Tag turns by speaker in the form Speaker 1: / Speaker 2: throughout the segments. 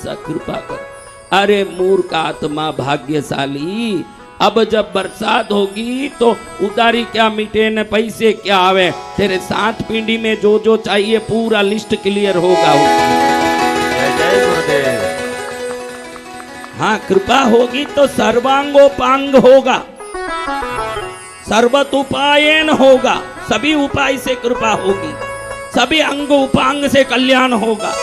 Speaker 1: सा कृपा कर। अरे मूर्ख आत्मा भाग्यशाली, अब जब बरसात होगी तो उधारी क्या मिटे न पैसे क्या आवे, तेरे 7 पीढ़ी में जो जो चाहिए पूरा लिस्ट क्लियर होगा।
Speaker 2: जय गुरुदेव।
Speaker 1: हाँ, कृपा होगी तो सर्वांगोपांग होगा, सर्वत उपायन होगा, सभी उपाय से कृपा होगी, सभी अंग उपांग से कल्याण होगा।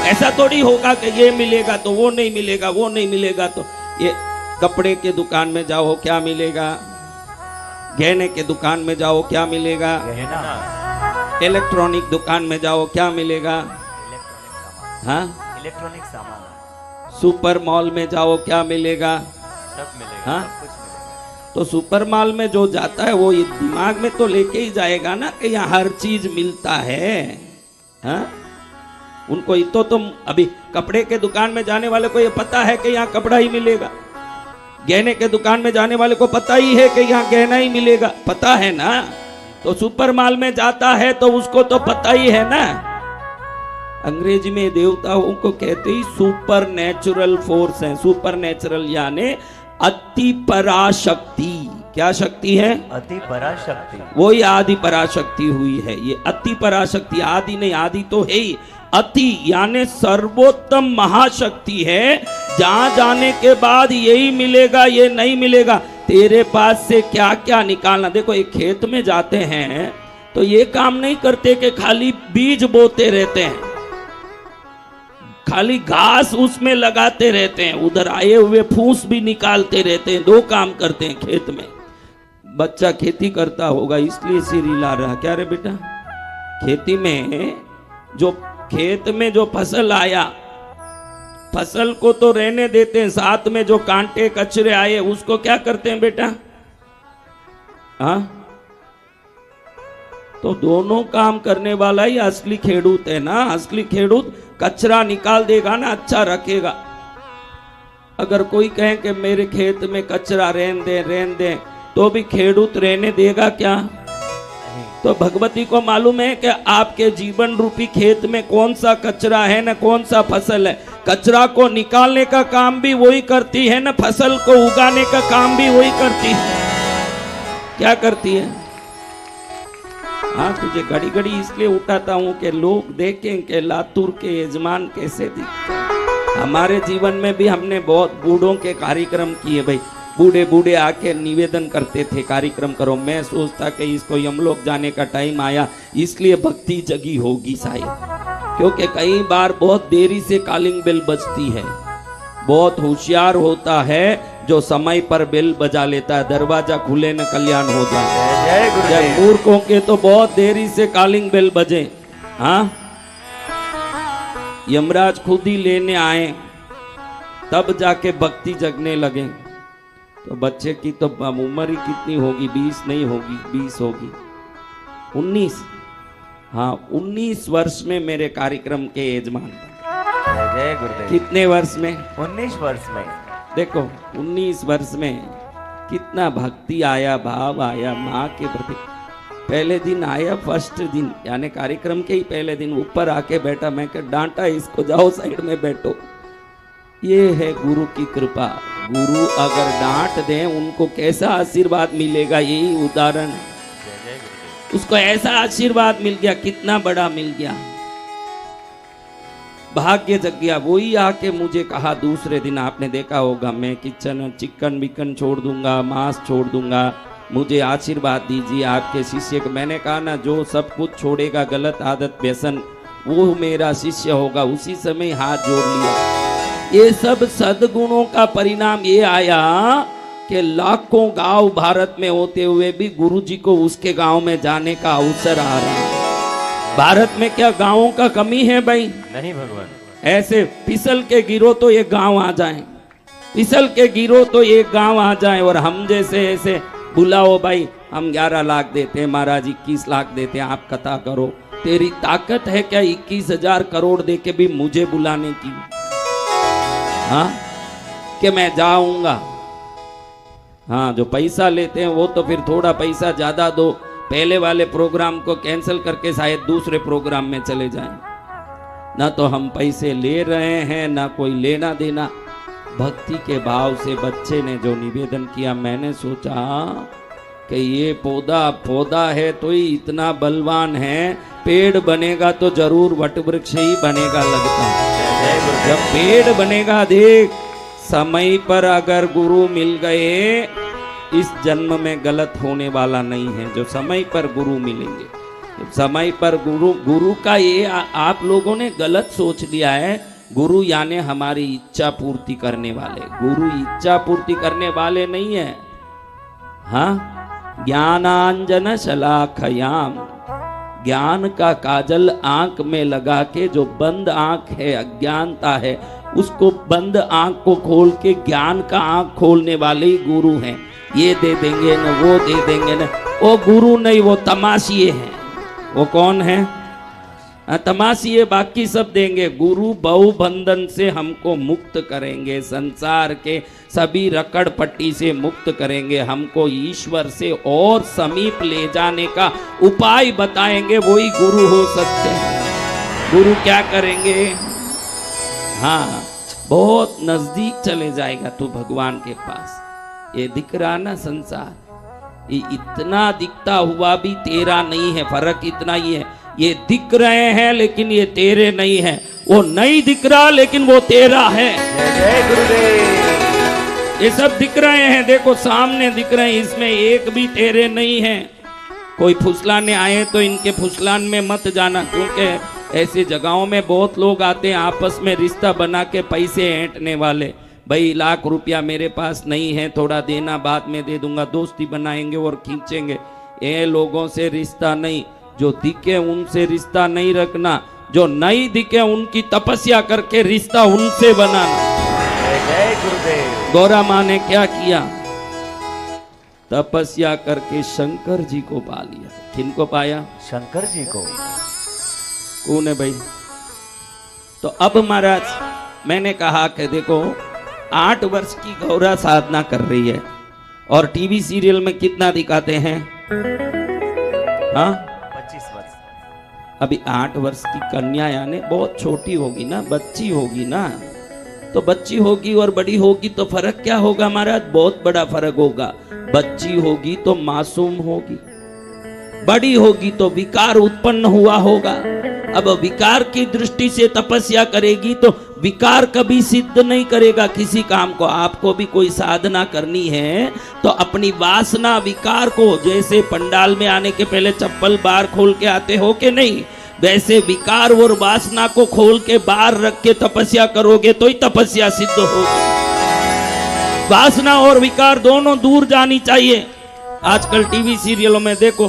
Speaker 1: ऐसा थोड़ी होगा कि ये मिलेगा तो वो नहीं मिलेगा, वो नहीं मिलेगा तो ये। कपड़े के दुकान में जाओ क्या मिलेगा, गहने के दुकान में जाओ क्या मिलेगा, इलेक्ट्रॉनिक दुकान में जाओ क्या मिलेगा, हाँ
Speaker 2: इलेक्ट्रॉनिक सामान,
Speaker 1: सुपर मॉल में जाओ क्या मिलेगा,
Speaker 2: सब मिलेगा,
Speaker 1: हाँ?
Speaker 2: सब कुछ मिलेगा।
Speaker 1: तो सुपर मॉल में जो जाता है वो ये दिमाग में तो लेके ही जाएगा ना कि यहाँ हर चीज मिलता है, हाँ? उनको तो तुम अभी कपड़े के दुकान में जाने वाले को ये पता है कि यहाँ कपड़ा ही मिलेगा, गहने के दुकान में जाने वाले को पता ही है कि यहाँ गहना ही मिलेगा, पता है ना। तो सुपर मॉल में जाता है तो उसको तो पता ही है ना। अंग्रेजी में देवताओं को कहते ही सुपर नेचुरल फोर्स है। सुपर नेचुरल यानी अति पराशक्ति। क्या शक्ति है?
Speaker 2: अति पराशक्ति।
Speaker 1: वो ही आदि पराशक्ति हुई है। ये अति पराशक्ति, आदि नहीं, आदि तो है ही, अति यानी सर्वोत्तम महाशक्ति है। जहां जाने के बाद यही मिलेगा ये नहीं मिलेगा, तेरे पास से क्या क्या निकालना। देखो एक खेत में जाते हैं तो ये काम नहीं करते कि खाली बीज बोते रहते हैं, खाली घास उसमें लगाते रहते हैं, उधर आए हुए फूस भी निकालते रहते हैं। 2 काम करते हैं खेत में। बच्चा खेती करता होगा इसलिए सिर हिला रहा। क्या रे बेटा? खेती में जो खेत में जो फसल आया, फसल को तो रहने देते हैं, साथ में जो कांटे कचरे आए उसको क्या करते हैं बेटा? हाँ, तो दोनों काम करने वाला ही असली खेडूत है ना। असली खेडूत कचरा निकाल देगा ना, अच्छा रखेगा। अगर कोई कहे कि मेरे खेत में कचरा रहने दे तो भी खेडूत रहने देगा क्या? तो भगवती को मालूम है कि आपके जीवन रूपी खेत में कौन सा कचरा है ना कौन सा फसल है। कचरा को निकालने का काम भी वही करती है ना, फसल को उगाने का काम भी वही करती है। क्या करती है? हाँ, तुझे घड़ी घड़ी इसलिए उठाता हूँ कि लोग देखें कि लातूर के यजमान कैसे दिखते। हमारे जीवन में भी हमने बहुत बूढ़ों के कार्यक्रम किए भाई। बूढ़े बूढ़े आके निवेदन करते थे कार्यक्रम करो। मैं सोचता कि इसको यमलोक जाने का टाइम आया इसलिए भक्ति जगी होगी शायद, क्योंकि कई बार बहुत देरी से कॉलिंग बेल बजती है। बहुत होशियार होता है जो समय पर बेल बजा लेता है, दरवाजा खुले न कल्याण हो जाए।
Speaker 2: जय गुरुदेव।
Speaker 1: मूर्खों के तो बहुत देरी से कॉलिंग बेल बजे। हाँ, यमराज खुद ही लेने आए तब जाके भक्ति जगने लगे। तो बच्चे की तो उम्र ही कितनी होगी? 20 नहीं होगी, 20 होगी, 19। हाँ, 19 वर्ष में मेरे कार्यक्रम के यजमान बने।
Speaker 2: जय गुरुदेव।
Speaker 1: कितने वर्ष में?
Speaker 2: 19 वर्ष में।
Speaker 1: देखो 19 वर्ष में कितना भक्ति आया, भाव आया माँ के प्रति। पहले दिन आया, फर्स्ट दिन यानी कार्यक्रम के ही पहले दिन ऊपर आके बैठा। मैं कह डांटा इसको, जाओ साइड में बैठो। ये है गुरु की कृपा। गुरु अगर डांट दें उनको कैसा आशीर्वाद मिलेगा, यही उदाहरण है। उसको ऐसा आशीर्वाद मिल गया, कितना बड़ा मिल गया, भाग्य जग गया। वही आके मुझे कहा दूसरे दिन, आपने देखा होगा, मैं किचन चिकन बिकन छोड़ दूंगा, मांस छोड़ दूंगा, मुझे आशीर्वाद दीजिए आपके शिष्य को। मैंने कहा ना, जो सब कुछ छोड़ेगा गलत आदत व्यसन वो मेरा शिष्य होगा। उसी समय हाथ जोड़ लिया। ये सब सद्गुणों का परिणाम ये आया कि लाखों गांव भारत में होते हुए भी गुरुजी को उसके गांव में जाने का अवसर आ रहा है। भारत में क्या गांवों का कमी है भाई?
Speaker 2: नहीं भगवान।
Speaker 1: ऐसे फिसल के गिरो तो ये गांव आ जाए, फिसल के गिरो तो ये गांव आ जाए। और हम जैसे ऐसे बुलाओ भाई, हम 11 लाख देते हैं, महाराज 21 लाख देते हैं, आप कथा करो। तेरी ताकत है क्या 21,000 करोड़ दे के भी मुझे बुलाने की? हाँ, कि मैं जाऊंगा? हाँ, जो पैसा लेते हैं वो तो फिर थोड़ा पैसा ज्यादा दो, पहले वाले प्रोग्राम को कैंसिल करके शायद दूसरे प्रोग्राम में चले जाएं। ना तो हम पैसे ले रहे हैं ना कोई लेना देना। भक्ति के भाव से बच्चे ने जो निवेदन किया, मैंने सोचा कि ये पौधा है तो ही इतना बलवान है, पेड़ बनेगा तो जरूर वट वृक्ष ही बनेगा लगता है। जब पेड़ बनेगा, देख समय पर अगर गुरु मिल गए, इस जन्म में गलत होने वाला नहीं है। जो समय पर गुरु मिलेंगे, समय पर गुरु का ये आप लोगों ने गलत सोच लिया है। गुरु यानी हमारी इच्छा पूर्ति करने वाले। गुरु इच्छा पूर्ति करने वाले नहीं है। हाँ, ज्ञानांजन शलाखयाम, ज्ञान का काजल आंख में लगा के, जो बंद आंख है, अज्ञानता है, उसको बंद आंख को खोल के ज्ञान का आंख खोलने वाले ही गुरु हैं। ये दे देंगे न वो दे देंगे न, वो गुरु नहीं, वो तमाशिए हैं। वो कौन है? तमाशिए बाकी सब देंगे। गुरु बहु बंधन से हमको मुक्त करेंगे, संसार के सभी रकड़ पट्टी से मुक्त करेंगे, हमको ईश्वर से और समीप ले जाने का उपाय बताएंगे, वही गुरु हो सकते हैं। गुरु क्या करेंगे? हाँ, बहुत नजदीक चले जाएगा तू भगवान के पास। ये दिख रहा ना संसार, ये इतना दिखता हुआ भी तेरा नहीं है। फर्क इतना ही है, ये दिख रहे हैं लेकिन ये तेरे नहीं है। वो नहीं दिख रहा लेकिन वो तेरा है।
Speaker 2: जय गुरुदेव।
Speaker 1: ये सब दिख रहे हैं, देखो सामने दिख रहे हैं, इसमें एक भी तेरे नहीं है। कोई फुसलाने आए तो इनके फुसलान में मत जाना, क्योंकि ऐसी जगहों में बहुत लोग आते हैं आपस में रिश्ता बना के पैसे ऐंठने वाले। भाई लाख रुपया मेरे पास नहीं है, थोड़ा देना, बाद में दे दूंगा, दोस्ती बनाएंगे और खींचेंगे। ये लोगों से रिश्ता नहीं। जो दिखे उनसे रिश्ता नहीं रखना, जो नहीं दिखे उनकी तपस्या करके रिश्ता उनसे बनाना।
Speaker 2: जय गुरुदेव।
Speaker 1: गौरा माँ ने क्या किया? तपस्या करके शंकर जी को पा लिया। किनको पाया?
Speaker 2: शंकर जी को।
Speaker 1: कौन है भाई? तो अब महाराज मैंने कहा कि देखो 8 वर्ष की गौरा साधना कर रही है और टीवी सीरियल में कितना दिखाते हैं? हाँ,
Speaker 2: 25 वर्ष।
Speaker 1: अभी 8 वर्ष की कन्या यानी बहुत छोटी होगी ना, बच्ची होगी ना। तो बच्ची होगी और बड़ी होगी तो फर्क क्या होगा महाराज? बहुत बड़ा फर्क होगा। बच्ची होगी तो मासूम होगी, बड़ी होगी तो विकार उत्पन्न हुआ होगा। अब विकार की दृष्टि से तपस्या करेगी तो विकार कभी सिद्ध नहीं करेगा किसी काम को। आपको भी कोई साधना करनी है तो अपनी वासना विकार को, जैसे पंडाल में आने के पहले चप्पल बाहर खोल के आते हो कि नहीं, वैसे विकार और वासना को खोल के बाहर रख के तपस्या करोगे तो ही तपस्या सिद्ध होगी। वासना और विकार दोनों दूर जानी चाहिए। आजकल टीवी सीरियलों में देखो,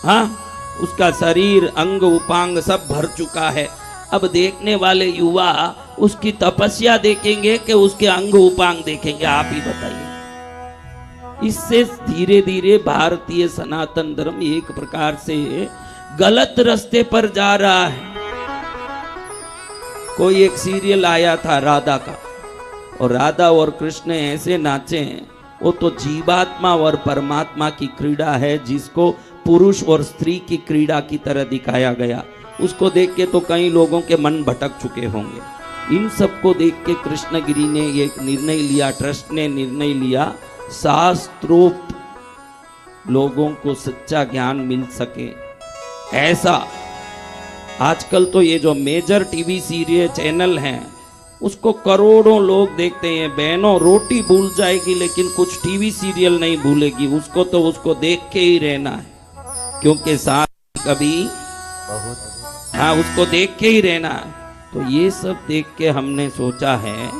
Speaker 1: हाँ, उसका शरीर अंग उपांग सब भर चुका है। अब देखने वाले युवा उसकी तपस्या देखेंगे कि उसके अंग उपांग देखेंगे? आप ही बताइए। इससे धीरे धीरे भारतीय सनातन धर्म एक प्रकार से गलत रास्ते पर जा रहा है। कोई एक सीरियल आया था राधा का, और राधा और कृष्ण ऐसे नाचे हैं, वो तो जीवात्मा और परमात्मा की क्रीड़ा है, जिसको पुरुष और स्त्री की क्रीड़ा की तरह दिखाया गया। उसको देख के तो कई लोगों के मन भटक चुके होंगे। इन सबको देख के कृष्णगिरी ने एक निर्णय लिया, ट्रस्ट ने निर्णय लिया, शास्त्रोक्त लोगों को सच्चा ज्ञान मिल सके ऐसा। आजकल तो ये जो मेजर टीवी सीरियल चैनल हैं उसको करोड़ों लोग देखते हैं। बहनों, रोटी भूल जाएगी लेकिन कुछ टीवी सीरियल नहीं भूलेगी। उसको तो उसको देख के ही रहना है, क्योंकि साथ कभी
Speaker 2: बहुत।
Speaker 1: हाँ, उसको देख के ही रहना है। तो ये सब देख के हमने सोचा है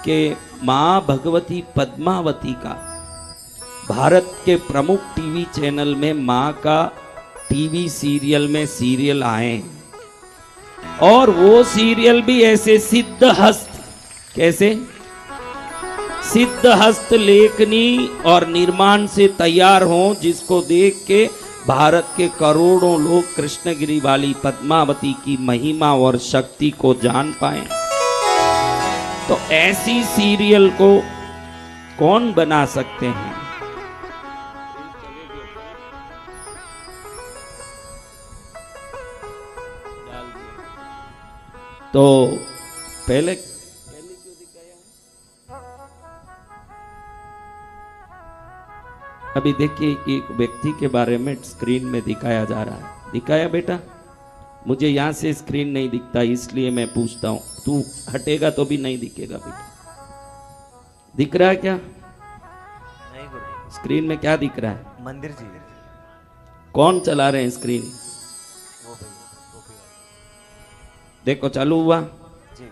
Speaker 1: कि माँ भगवती पद्मावती का भारत के प्रमुख टीवी चैनल में माँ का टीवी सीरियल में सीरियल आए, और वो सीरियल भी ऐसे सिद्ध हस्त, कैसे सिद्ध हस्त लेखनी और निर्माण से तैयार हों, जिसको देख के भारत के करोड़ों लोग कृष्णगिरी वाली पद्मावती की महिमा और शक्ति को जान पाएं। तो ऐसी सीरियल को कौन बना सकते हैं? तो पहले अभी देखिए एक व्यक्ति के बारे में स्क्रीन में दिखाया जा रहा है। दिखाया बेटा? मुझे यहां से स्क्रीन नहीं दिखता, इसलिए मैं पूछता हूं। तू हटेगा तो भी नहीं दिखेगा बेटा। दिख रहा है क्या?
Speaker 2: नहीं गुरुदेव।
Speaker 1: स्क्रीन में क्या दिख रहा है?
Speaker 2: मंदिर जी।
Speaker 1: कौन चला रहे हैं स्क्रीन?
Speaker 2: वो भैया।
Speaker 1: देखो चालू हुआ।
Speaker 2: जी।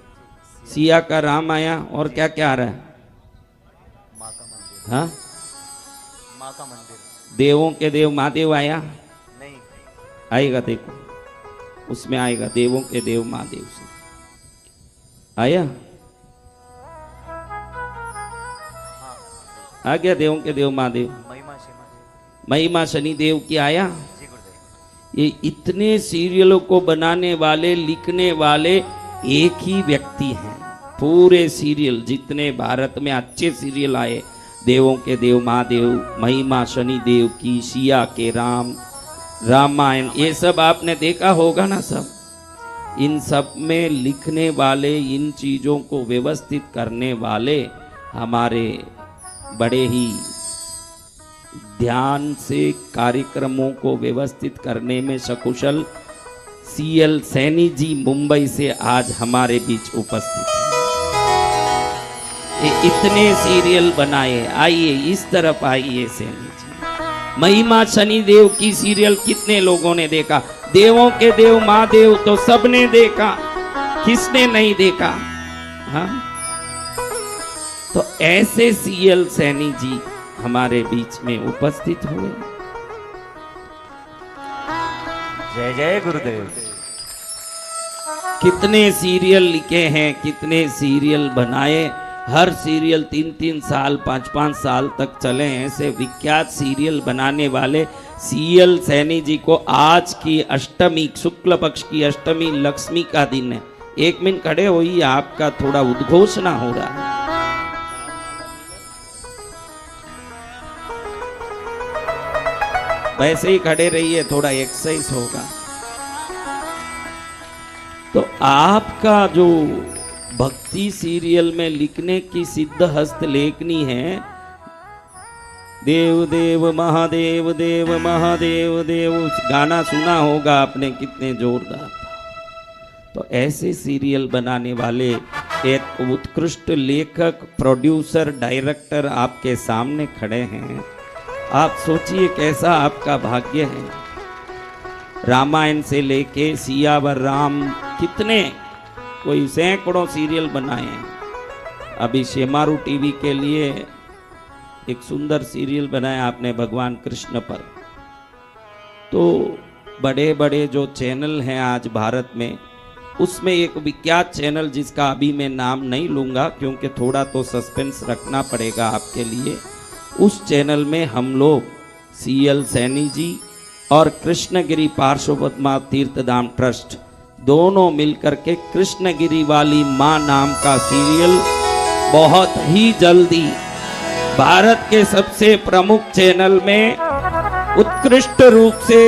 Speaker 1: सिया का राम आया और क्या क्या आ रहा है?
Speaker 2: माँ का मंदिर।
Speaker 1: हाँ,
Speaker 2: माँ का मंदिर।
Speaker 1: देवों के देव महादेव आया।
Speaker 2: नहीं।
Speaker 1: आएगा, देखो उसमें आएगा देवों के देव महादेव से आया।
Speaker 2: हाँ।
Speaker 1: आ गया देवों के देव महादेव।
Speaker 2: महिमा शिमा जी।
Speaker 1: महिमा शनि देव की आया।
Speaker 2: जी गुरुदेव।
Speaker 1: ये इतने सीरियलों को बनाने वाले लिखने वाले एक ही व्यक्ति हैं। पूरे सीरियल जितने भारत में अच्छे सीरियल आए, देवों के देव महादेव, महिमा शनि देव की, सिया के राम, रामायण, ये सब आपने देखा होगा ना सब। इन सब में लिखने वाले, इन चीजों को व्यवस्थित करने वाले हमारे बड़े ही ध्यान से कार्यक्रमों को व्यवस्थित करने में सकुशल सीएल सैनी जी मुंबई से आज हमारे बीच उपस्थित हैं। ये इतने सीरियल बनाए। आइए इस तरफ आइए सैनी जी। महिमा शनि देव की सीरियल कितने लोगों ने देखा? देवों के देव महादेव तो सबने देखा, किसने नहीं देखा? हाँ, तो ऐसे सीएल सैनी जी हमारे बीच में उपस्थित हुए।
Speaker 2: जय जय गुरुदेव।
Speaker 1: कितने सीरियल लिखे हैं, कितने सीरियल बनाए। हर सीरियल 3-3 साल 5-5 साल तक चले। ऐसे विख्यात सीरियल बनाने वाले सीएल सैनी जी को आज की अष्टमी, शुक्ल पक्ष की अष्टमी लक्ष्मी का दिन है। 1 मिनट खड़े होइए, आपका थोड़ा उद्घोषणा हो रहा है। वैसे ही खड़े रहिए, थोड़ा एक्सरसाइज होगा। तो आपका जो भक्ति सीरियल में लिखने की सिद्ध हस्त लेखनी है, देव देव महादेव देव महादेव देव, गाना सुना होगा आपने, कितने जोरदार था। तो ऐसे सीरियल बनाने वाले एक उत्कृष्ट लेखक, प्रोड्यूसर, डायरेक्टर आपके सामने खड़े हैं। आप सोचिए कैसा आपका भाग्य है। रामायण से लेके सियावर राम, कितने कोई सैकड़ों सीरियल बनाए हैं। अभी शेमारू टीवी के लिए एक सुंदर सीरियल बनाया आपने भगवान कृष्ण पर। तो बड़े बड़े जो चैनल हैं आज भारत में, उसमें एक विख्यात चैनल जिसका अभी मैं नाम नहीं लूंगा क्योंकि थोड़ा तो सस्पेंस रखना पड़ेगा आपके लिए, उस चैनल में हम लोग सीएल सैनी जी और कृष्णगिरी पार्श्वनाथ तीर्थधाम ट्रस्ट दोनों मिलकर के कृष्णगिरी वाली मां नाम का सीरियल बहुत ही जल्दी भारत के सबसे प्रमुख चैनल में उत्कृष्ट रूप से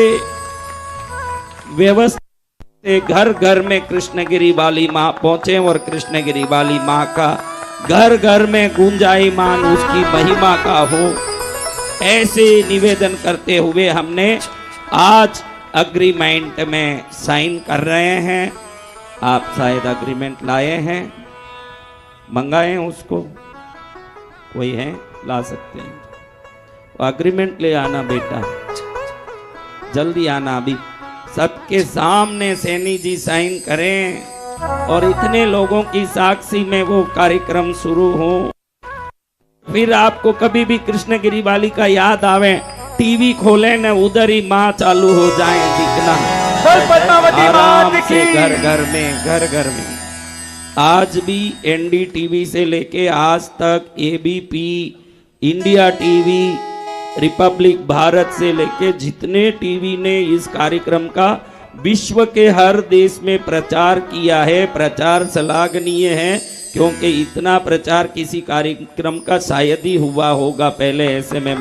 Speaker 1: व्यवस्थित घर घर में कृष्णगिरी वाली मां पहुंचे और कृष्णगिरी वाली मां का घर घर में गुंजायमान उसकी महिमा का हो, ऐसे निवेदन करते हुए हमने आज अग्रीमेंट में साइन कर रहे हैं। आप शायद अग्रीमेंट लाए हैं, मंगाए हैं उसको, कोई है ला सकते हैं। तो अग्रीमेंट ले आना बेटा, जल्दी आना। अभी सबके सामने सैनी जी साइन करें और इतने लोगों की साक्षी में वो कार्यक्रम शुरू हो। फिर आपको कभी भी कृष्णगिरी वाली का याद आवे, टीवी खोले न उधर ही माँ चालू हो जाए दिखना आराम से घर घर में। आज भी एनडीटीवी से लेके आज तक ABP, India TV, Republic Bharat से लेके जितने टीवी ने इस कार्यक्रम का विश्व के हर देश में प्रचार किया है। प्रचार श्लाघनीय है क्योंकि इतना प्रचार किसी कार्यक्रम का शायद ही हुआ होगा पहले। ऐसे में